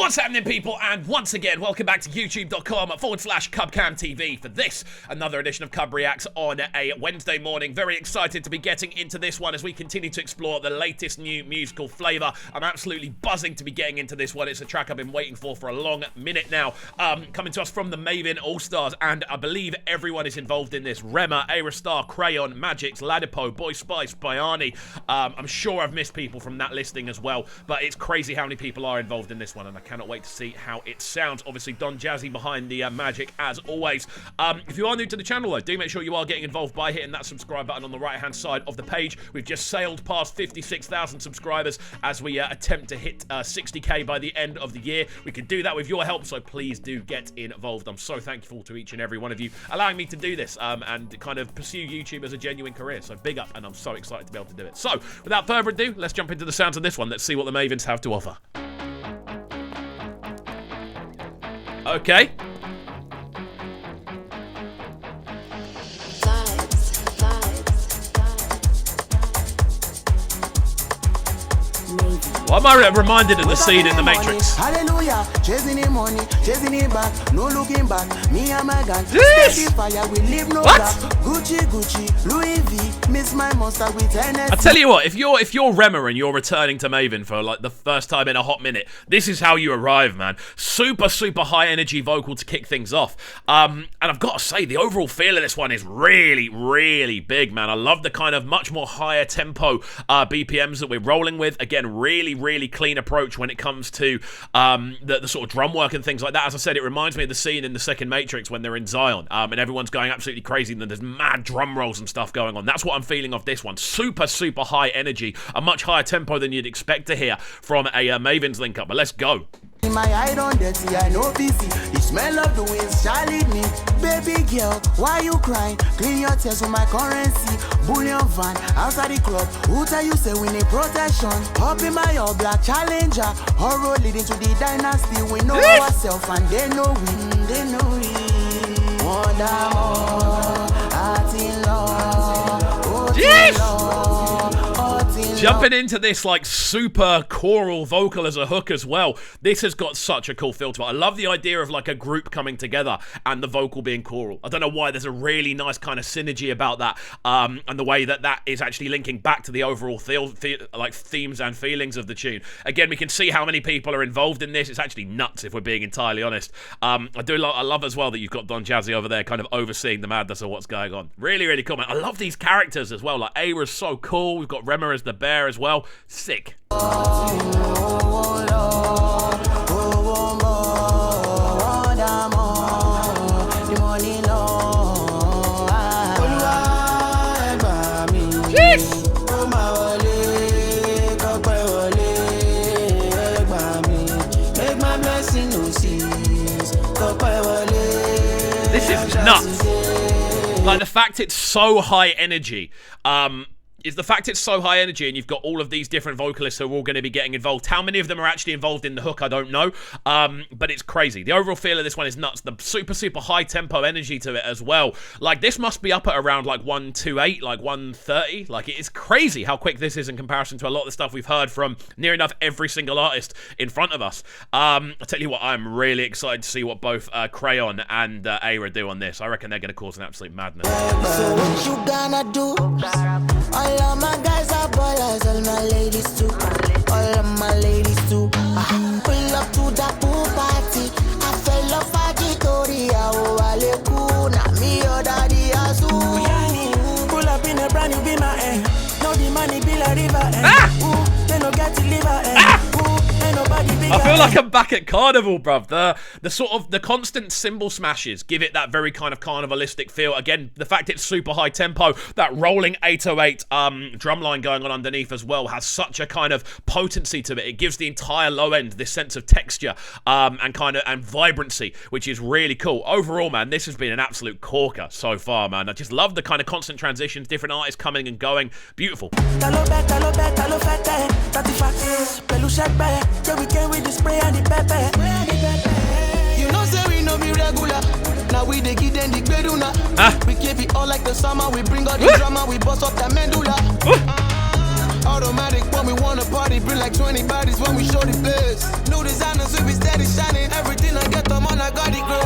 What's happening, people? And once again, welcome back to youtube.com/CubCamTV for this, another edition of CUBREACTS on a Wednesday morning. Very excited to be getting into this one as we continue to explore the latest new musical flavour. I'm absolutely buzzing to be getting into this one. It's a track I've been waiting for a long minute now. Coming to us from the Mavin All-Stars, and I believe everyone is involved in this. REMA, Aera Star, Crayon, Magix, Ladipo, Boy Spice, Bayani. I'm sure I've missed people from that listing as well, but it's crazy how many people are involved in this one, and I cannot wait to see how it sounds. Obviously, Don Jazzy behind the magic, as always. If you are new to the channel, though, do make sure you are getting involved by hitting that subscribe button on the right-hand side of the page. We've just sailed past 56,000 subscribers as we attempt to hit 60k by the end of the year. We can do that with your help, so please do get involved. I'm so thankful to each and every one of you allowing me to do this and kind of pursue YouTube as a genuine career. So big up, and I'm so excited to be able to do it. So, without further ado, let's jump into the sounds of this one. Let's see what the Mavins have to offer. Okay. Why am I reminded of the scene in The Matrix? Hallelujah, chasing the money, chasing it back, no looking back. Me and my gang, fire, we live no gap. Gucci, Gucci, Louis V, miss my monster with NS. I tell you what, if you're REMA and you're returning to Mavin for like the first time in a hot minute, this is how you arrive, man. Super high energy vocal to kick things off. And I've got to say, the overall feel of this one is really big, man. I love the kind of much more higher tempo BPMs that we're rolling with. Again, really clean approach when it comes to the sort of drum work and things like that. As I said, it reminds me of the scene in the second Matrix when they're in Zion and everyone's going absolutely crazy and there's mad drum rolls and stuff going on. That's what I'm feeling of this one. Super high energy, a much higher tempo than you'd expect to hear from a Mavin's link up. But let's go. In my eye don't dirty, I know busy. The smell of the winds shall lead me. Baby girl, why you crying? Clean your tears with my currency. Bullion van, outside the club. Who tell you say we need protection? Up in my all black challenger. Horror leading to the dynasty. We know ourselves and they know we. They know we. Wonder more, heart in love. Yes! Jumping into this like super choral vocal as a hook as well. This has got such a cool feel to it. I love the idea of like a group coming together and the vocal being choral. I don't know why, there's a really nice kind of synergy about that, and the way that that is actually linking back to the overall themes and feelings of the tune. Again, we can see how many people are involved in this. It's actually nuts if we're being entirely honest. I love as well that you've got Don Jazzy over there kind of overseeing the madness of what's going on. Really cool, man. I love these characters as well. Like Aera's so cool. We've got REMA as the bear as well. Sick. This is nuts. Like the fact it's so high energy. Is the fact it's so high energy and you've got all of these different vocalists who are all going to be getting involved. How many of them are actually involved in the hook, I don't know. But it's crazy. The overall feel of this one is nuts. The super high tempo energy to it as well. Like this must be up at around like 128, like 130. Like it is crazy how quick this is in comparison to a lot of the stuff we've heard from near enough every single artist in front of us. I tell you what, I'm really excited to see what both Crayon and Aera do on this. I reckon they're going to cause an absolute madness. So what you gonna do? All of my guys are ballers, all my ladies too. All of my ladies too. Pull up to the pool party. I fell off a Victoria. Me or daddy Azu. Pull up in a brand new Bima, eh? No the money be like river, eh? They no get to live, eh? I feel like I'm back at Carnival, bruv. The sort of the constant cymbal smashes give it that very kind of carnivalistic feel. Again, the fact it's super high tempo, that rolling 808 drum line going on underneath as well has such a kind of potency to it. It gives the entire low end this sense of texture and vibrancy, which is really cool. Overall, man, this has been an absolute corker so far, man. I just love the kind of constant transitions, different artists coming and going. Beautiful. You know, say we no be regular. Now we dey give them the beduna. We keep it all like the summer. We bring out the drama. We bust up the medulla. automatic when we wanna party. Bring like 20 bodies when we show the place. New designers, we be steady shining. Everything I get them on, I got it grow.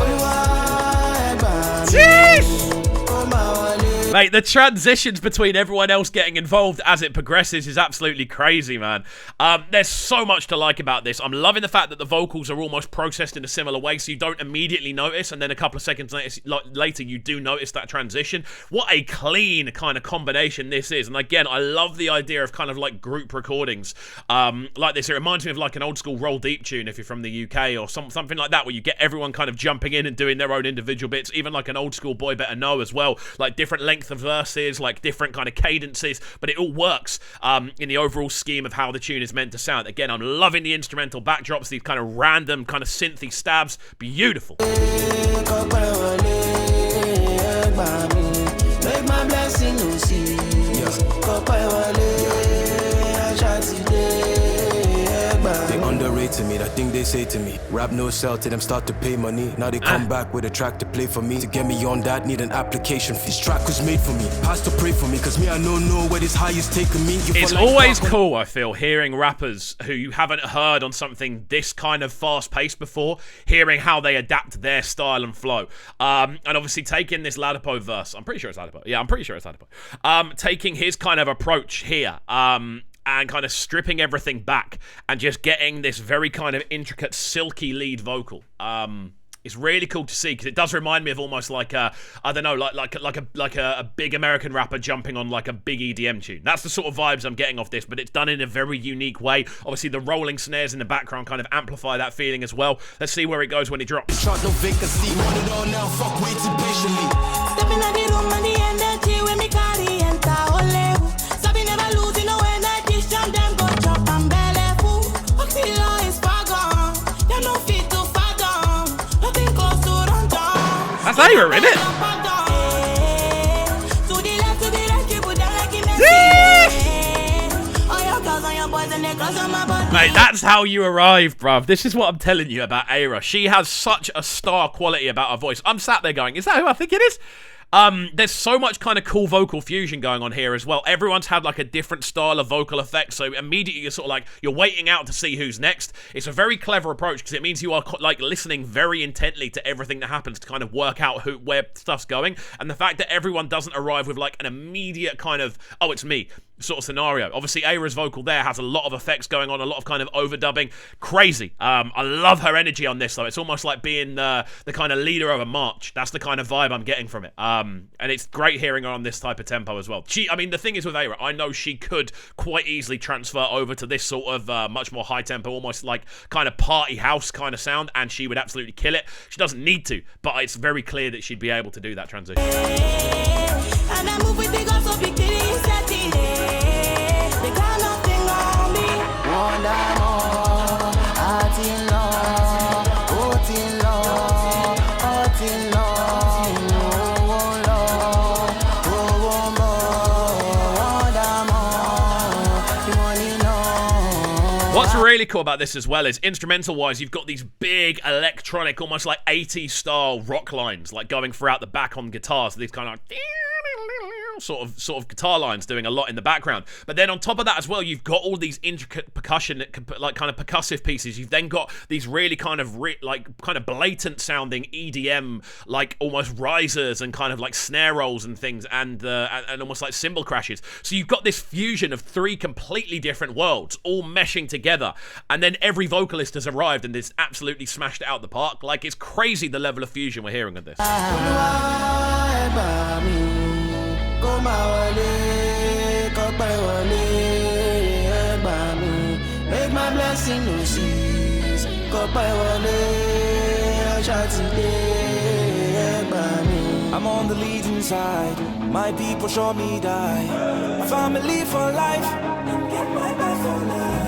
Mate, the transitions between everyone else getting involved as it progresses is absolutely crazy, man. There's so much to like about this. I'm loving the fact that the vocals are almost processed in a similar way, so you don't immediately notice, and then a couple of seconds later you do notice that transition. What a clean kind of combination this is. And again, I love the idea of kind of like group recordings like this. It reminds me of like an old school Roll Deep tune if you're from the UK, or something like that, where you get everyone kind of jumping in and doing their own individual bits, even like an old school Boy Better Know as well, like different length of verses, like different kind of cadences, but it all works in the overall scheme of how the tune is meant to sound. Again, I'm loving the instrumental backdrops, these kind of random kind of synthy stabs. Beautiful. They underrated me, that thing they say to me. Rap no sell to them, start to pay money. Now they come back with a track to play for me. To get me on that, need an application fee. This track was made for me, pastor pray for me, cause me I don't know where this high is taking me. It's always cool, I feel, hearing rappers who you haven't heard on something this kind of fast-paced before, hearing how they adapt their style and flow. And obviously taking this Ladipo verse, I'm pretty sure it's Ladipo. Yeah, I'm pretty sure it's Ladipo. Taking his kind of approach here, and kind of stripping everything back and just getting this very kind of intricate, silky lead vocal. It's really cool to see, because it does remind me of almost like a, I don't know, like a big American rapper jumping on like a big EDM tune. That's the sort of vibes I'm getting off this, but it's done in a very unique way. Obviously, the rolling snares in the background kind of amplify that feeling as well. Let's see where it goes when it drops. No vacancy, want it all now, fuck waiting patiently. Stepping at the room and the energy when me carry enter ole. Sabi never lose, you know when I dish jam them go chop and belly full. Oxyla is far gone, you're no fit to far down. Nothing close to run down. That's Aera, isn't it? To the left, keep it down like it meant. All your girls and your boys and they close on my body. Mate, that's how you arrive, bruv. This is what I'm telling you about Aera. She has such a star quality about her voice. I'm sat there going, is that who I think it is? There's so much kind of cool vocal fusion going on here as well. Everyone's had like a different style of vocal effects, so immediately you're sort of like, you're waiting out to see who's next. It's a very clever approach, because it means you are like listening very intently to everything that happens to kind of work out where stuff's going. And the fact that everyone doesn't arrive with like an immediate kind of, oh, it's me sort of scenario. Obviously, Aera's vocal there has a lot of effects going on, a lot of kind of overdubbing. Crazy. I love her energy on this, though. It's almost like being the kind of leader of a march. That's the kind of vibe I'm getting from it. And it's great hearing her on this type of tempo as well. I mean, the thing is with Aera, I know she could quite easily transfer over to this sort of much more high tempo, almost like kind of party house kind of sound, and she would absolutely kill it. She doesn't need to, but it's very clear that she'd be able to do that transition. And I move with the girls so big, they got nothing on me. Wonder more, heart in love, heart in love, heart in love, oh love, oh more, money no. What's really cool about this as well is, instrumental-wise, you've got these big electronic, almost like 80s style rock lines, like going throughout the back on guitars. So these kind of sort of guitar lines doing a lot in the background. But then on top of that as well, you've got all these intricate percussion, like kind of percussive pieces. You've then got these really kind of blatant sounding EDM, like almost risers and kind of like snare rolls and things, and almost like cymbal crashes. So you've got this fusion of three completely different worlds all meshing together, and then every vocalist has arrived and it's absolutely smashed it out the park. Like, it's crazy the level of fusion we're hearing with this. Make my blessing no cease. I'm on the leading side, my people show me die. Family for life,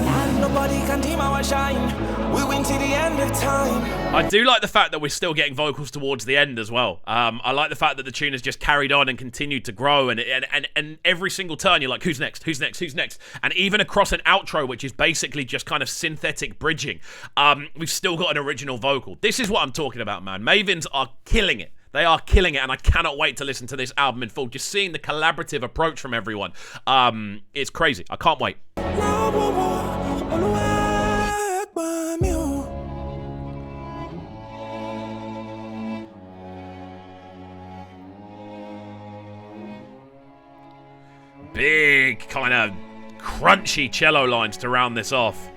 and nobody can dim our shine. We win to the end of time. I do like the fact that we're still getting vocals towards the end as well. I like the fact that the tune has just carried on and continued to grow, and every single turn you're like, who's next, who's next, who's next? And even across an outro, which is basically just kind of synthetic bridging, we've still got an original vocal. This is what I'm talking about, man. Mavins are killing it. They are killing it, and I cannot wait to listen to this album in full. Just seeing the collaborative approach from everyone, it's crazy. I can't wait. Big kind of crunchy cello lines to round this off.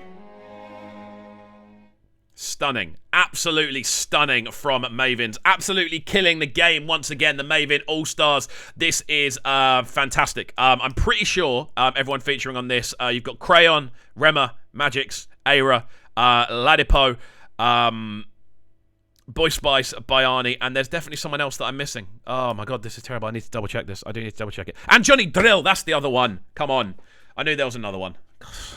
Stunning. Absolutely stunning from Mavin's. Absolutely killing the game once again. The Mavin All-Stars. This is fantastic. I'm pretty sure everyone featuring on this, you've got Crayon, Rema, Magix, Aera, Ladipo, Boy Spice, Bayani, and there's definitely someone else that I'm missing. Oh my god, this is terrible. I need to double check this. I do need to double check it. And Johnny Drill, that's the other one. Come on. I knew there was another one.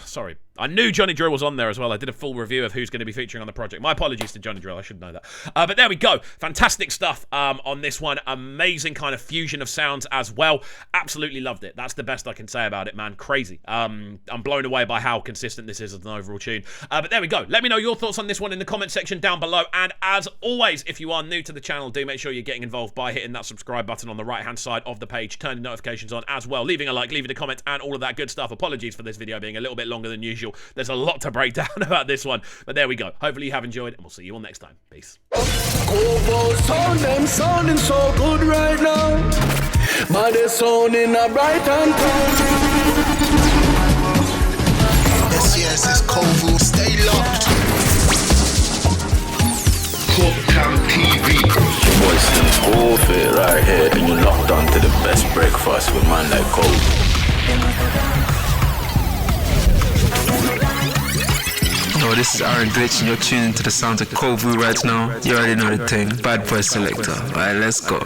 Sorry. I knew Johnny Drill was on there as well. I did a full review of who's going to be featuring on the project. My apologies to Johnny Drill. I should know that. But there we go. Fantastic stuff on this one. Amazing kind of fusion of sounds as well. Absolutely loved it. That's the best I can say about it, man. Crazy. I'm blown away by how consistent this is as an overall tune. But there we go. Let me know your thoughts on this one in the comment section down below. And as always, if you are new to the channel, do make sure you're getting involved by hitting that subscribe button on the right-hand side of the page, turning notifications on as well, leaving a like, leaving a comment, and all of that good stuff. Apologies for this video being a little bit longer than usual. There's a lot to break down about this one, but there we go. Hopefully you have enjoyed, and we'll see you all next time. Peace. Them sounding so good right now, but they're sounding a bright and Yes, it's Kovu. Stay locked. Cooktown TV. Your boy Slim Forfeit right here, and you're locked on to the best breakfast with man like Cole. Yo, this is Aaron Glitch and you're tuning to the sounds of Kovu right now. You already know the thing. Bad boy selector. Alright, let's go.